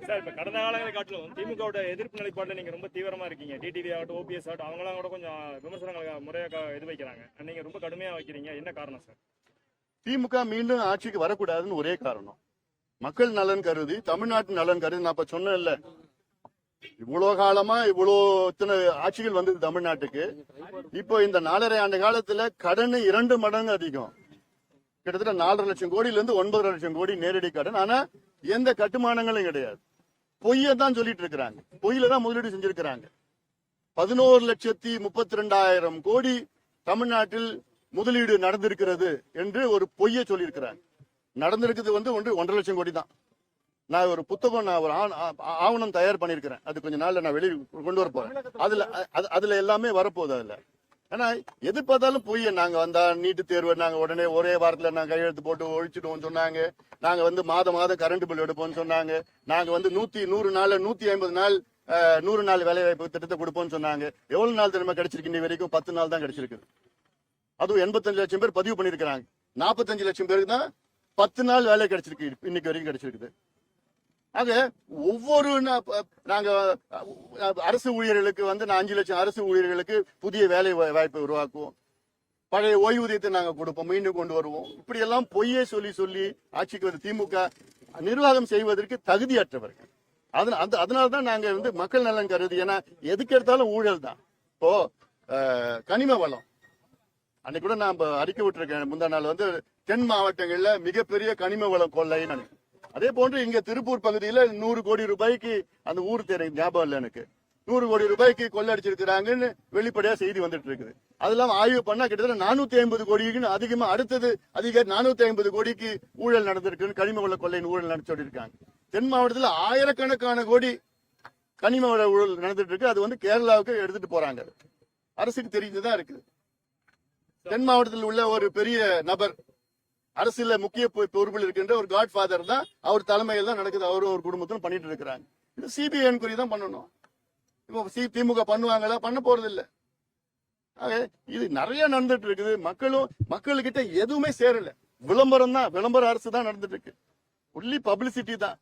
Sir, இப்ப கடந்த காலங்களை காட்டிலும் திமுகவோட எதிர்ப்பு நிலைப்பாடுல நீங்க ரொம்ப தீவிரமா இருக்கீங்க. டிடிவி ஆகட்டும், ஓபிஎஸ் ஆகட்டும், அவங்களாம் கூட கொஞ்சம் விமர்சனங்களை முறையாக இது வைக்கிறாங்க. நீங்க ரொம்ப கடுமையா வைக்கிறீங்க. என்ன காரணம் சார்? திமுக மீண்டும் ஆட்சிக்கு வரக்கூடாதுன்னு ஒரே காரணம், மக்கள் நலன் கருதி, தமிழ்நாட்டு நலன் கருதி. நான் இப்ப சொன்னேன்ல, இவ்வளவு காலமா இத்தனை ஆட்சிகள் வந்தது தமிழ்நாட்டுக்கு. இப்போ இந்த 4.5 ஆண்டு காலத்துல கடன் 2 மடங்கு அதிகம், கிட்டத்தட்ட 4.5 லட்சம் கோடியில இருந்து 9.5 லட்சம் கோடி நேரடி கடன். ஆனா எந்த கட்டுமானங்களும் கிடையாது. பொய்யதான் சொல்லிட்டு இருக்கிறாங்க, பொய்யில தான் முதலீடு செஞ்சிருக்கிறாங்க. 11,32,000 கோடி தமிழ்நாட்டில் முதலீடு நடந்திருக்கிறது என்று ஒரு பொய்யை சொல்லியிருக்கிறாங்க. நடந்திருக்கிறது 1.5 லட்சம் கோடி தான். நான் ஒரு புத்தகம், நான் ஒரு ஆவணம் தயார் பண்ணிருக்கிறேன். அது கொஞ்ச நாள்ல நான் வெளியே கொண்டு வர போறேன். அதுல எல்லாமே வரப்போகுது. அதுல ஏன்னா எது பார்த்தாலும் பொய்ய. நாங்க வந்தா நீட்டு தேர்வு நாங்க உடனே ஒரே வாரத்துல நாங்க கையெழுத்து போட்டு ஒழிச்சிடுவோம் சொன்னாங்க. நாங்க மாதம் கரண்ட் பில் எடுப்போம்னு சொன்னாங்க. நாங்க 100 நாள் 150 நாள் 100 நாள் வேலை வாய்ப்பு திட்டத்தை கொடுப்போம்னு சொன்னாங்க. எவ்வளவு நாள் திரும்ப கிடைச்சிருக்கு? இன்னி வரைக்கும் 10 நாள் தான் கிடைச்சிருக்கு. அதுவும் 85 லட்சம் பேர் பதிவு பண்ணிருக்கிறாங்க. 45 லட்சம் பேருக்கு தான் 10 நாள் வேலை கிடைச்சிருக்கு, இன்னைக்கு வரைக்கும் கிடைச்சிருக்குது. ஆக ஒவ்வொரு நாங்க அரசு ஊழியர்களுக்கு 5 லட்சம் அரசு ஊழியர்களுக்கு புதிய வேலை வாய்ப்பை உருவாக்குவோம். பழைய ஓய்வூதியத்தை நாங்க கொடுப்போம், மீண்டும் கொண்டு வருவோம். இப்படி எல்லாம் பொய்யே சொல்லி ஆட்சிக்கு வந்து திமுக நிர்வாகம் செய்வதற்கு தகுதியற்றவர்கள். அதனாலதான் நாங்க மக்கள் நலன் கருதி. ஏன்னா எதுக்கு எடுத்தாலும் ஊழல் தான். இப்போ கனிம வளம் அன்னைக்கு கூட நான் அறிக்கை விட்டுருக்கேன். முந்தா நாள் தென் மாவட்டங்கள்ல மிகப்பெரிய கனிம வளம் கொள்ளைன்னு. அதே போன்று இங்க திருப்பூர் பகுதியில 100 கோடி ரூபாய்க்கு, அந்த ஊர் தெரியும் ஞாபகம் இல்ல எனக்கு, 100 கோடி ரூபாய்க்கு கொள்ளடிச்சிருக்கிறாங்கன்னு வெளிப்படையா செய்தி வந்துட்டு இருக்குது. அதெல்லாம் ஆய்வு பண்ணா கிட்டத்தட்ட 450 கோடிக்கு அதிகமா, அடுத்தது அதிக 450 கோடிக்கு ஊழல் நடந்திருக்குன்னு, கனிம வள கொள்ளையின் ஊழல் நடந்து சொல்லியிருக்காங்க. தென் மாவட்டத்தில் ஆயிரக்கணக்கான கோடி கனிம வள ஊழல் நடந்துட்டு இருக்கு. அது கேரளாவுக்கு எடுத்துட்டு போறாங்க. அரசுக்கு தெரிஞ்சுதான் இருக்குது. தென் மாவட்டத்தில் உள்ள ஒரு பெரிய நபர், அரசியல முக்கிய பொறுப்பில் இருக்கின்ற ஒரு காட்ஃபாதர் தான், அவர் தலைமையில் தான் நடக்குது. அவரும் ஒரு குடும்பத்திலும் பண்ணிட்டு இருக்கிறாங்க. இது சிபிஐ என்கொயரி தான் பண்ணணும். இப்போ திமுக பண்ணுவாங்களா? பண்ண போறது இல்ல. இது நிறைய நடந்துட்டு இருக்குது. மக்கள்கிட்ட எதுவுமே சேரல. விளம்பரம் தான், விளம்பர அரசு தான் நடந்துட்டு இருக்கு. ஒன்லி பப்ளிசிட்டி தான்.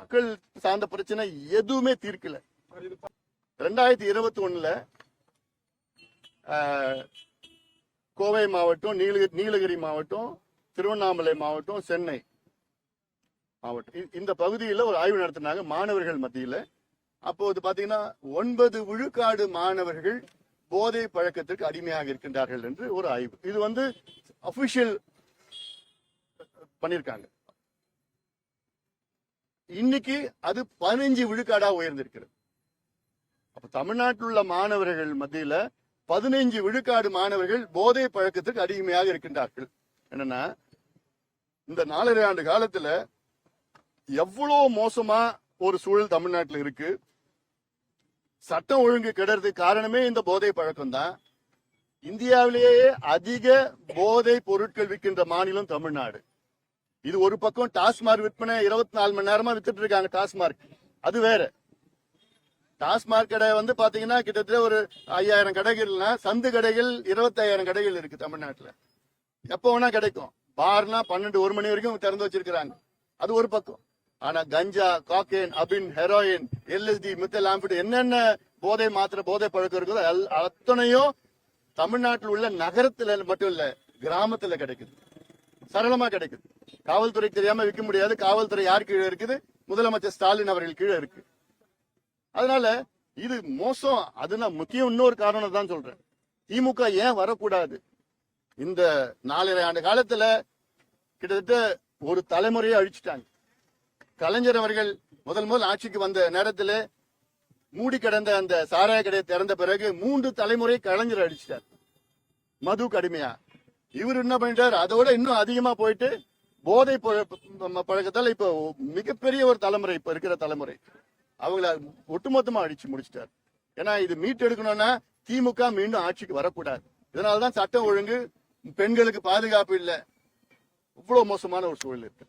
மக்கள் சார்ந்த பிரச்சனை எதுவுமே தீர்க்கல. 2021 கோவை மாவட்டம், நீலகிரி மாவட்டம், திருவண்ணாமலை மாவட்டம், சென்னை மாவட்டம், இந்த பகுதியில் ஒரு ஆய்வு நடத்தினாங்க மாணவர்கள் மத்தியில். அப்போது பாத்தீங்கன்னா 9 விழுக்காடு மாணவர்கள் போதை பழக்கத்திற்கு அடிமையாக இருக்கின்றார்கள் என்று ஒரு ஆய்வு. இது அபிஷியல் பண்ணிருக்காங்க. இன்னைக்கு அது 15 விழுக்காடா உயர்ந்திருக்கிறது. அப்ப தமிழ்நாட்டில் உள்ள மாணவர்கள் மத்தியில 15 விழுக்காடு மாணவர்கள் போதை பழக்கத்திற்கு அடிமையாக இருக்கின்றார்கள். என்னன்னா, இந்த 4.5 ஆண்டு காலத்துல எவ்வளவு மோசமா ஒரு சூழல் தமிழ்நாட்டில் இருக்கு. சட்டம் ஒழுங்கு கெடுறதுக்கு காரணமே இந்த போதை பழக்கம் தான். இந்தியாவிலேயே அதிக போதை பொருட்கள் விற்கின்ற மாநிலம் தமிழ்நாடு. இது ஒரு பக்கம். டாஸ்மார்க் விற்பனை 24 மணி நேரமா வித்துட்டு இருக்காங்க. டாஸ்மார்க் அது வேற. டாஸ்மார்க் கடை பாத்தீங்கன்னா கிட்டத்தட்ட ஒரு 5000 கடைகள்னா, சந்து கடைகள் 25,000 கடைகள் இருக்கு தமிழ்நாட்டுல. எப்ப வேணா கிடைக்கும். பார்னா 12-1 மணி வரைக்கும் திறந்து வச்சிருக்கிறாங்க. அது ஒரு பக்கம். ஆனா கஞ்சா, காக்கேன், அபின், ஹெரோயின், LSD, மித்தல் ஆம்பிட், என்னென்ன போதை மாத்திரை போதை பழக்கம் இருக்குதோ அத்தனையும் தமிழ்நாட்டில் உள்ள நகரத்துல மட்டும் இல்ல, கிராமத்துல கிடைக்குது. சரளமா கிடைக்குது. காவல்துறை தெரியாம விற்க முடியாது. காவல்துறை யார் கீழே இருக்குது? முதலமைச்சர் ஸ்டாலின் அவர்கள் கீழே இருக்கு. அதனால இது மோசம். அதுனா முக்கியம். இன்னொரு காரணம் தான் சொல்றேன். திமுக ஏன் வரக்கூடாது? இந்த 4.5 ஆண்டு காலத்துல கிட்டத்தட்ட ஒரு தலைமுறையை அழிச்சுட்டாங்க. கலைஞர் அவர்கள் முதல் ஆட்சிக்கு வந்த நேரத்துல மூடி கிடந்த அந்த சாராய கடையை திறந்த பிறகு 3 தலைமுறை கலைஞர் அழிச்சிட்டார், மது கடுமையா. இவர் என்ன பண்ணிட்டார்? அதோட இன்னும் அதிகமா போயிட்டு போதை பழக்கத்தால் இப்ப மிகப்பெரிய ஒரு தலைமுறை, இப்ப இருக்கிற தலைமுறை, அவங்கள ஒட்டுமொத்தமா அடிச்சு முடிச்சிட்டார். ஏன்னா இது மீட்டு எடுக்கணும்னா திமுக மீண்டும் ஆட்சிக்கு வரக்கூடாது. இதனாலதான் சட்டம் ஒழுங்கு, பெண்களுக்கு பாதுகாப்பு இல்லை, இவ்வளவு மோசமான ஒரு சூழல் இருக்கு.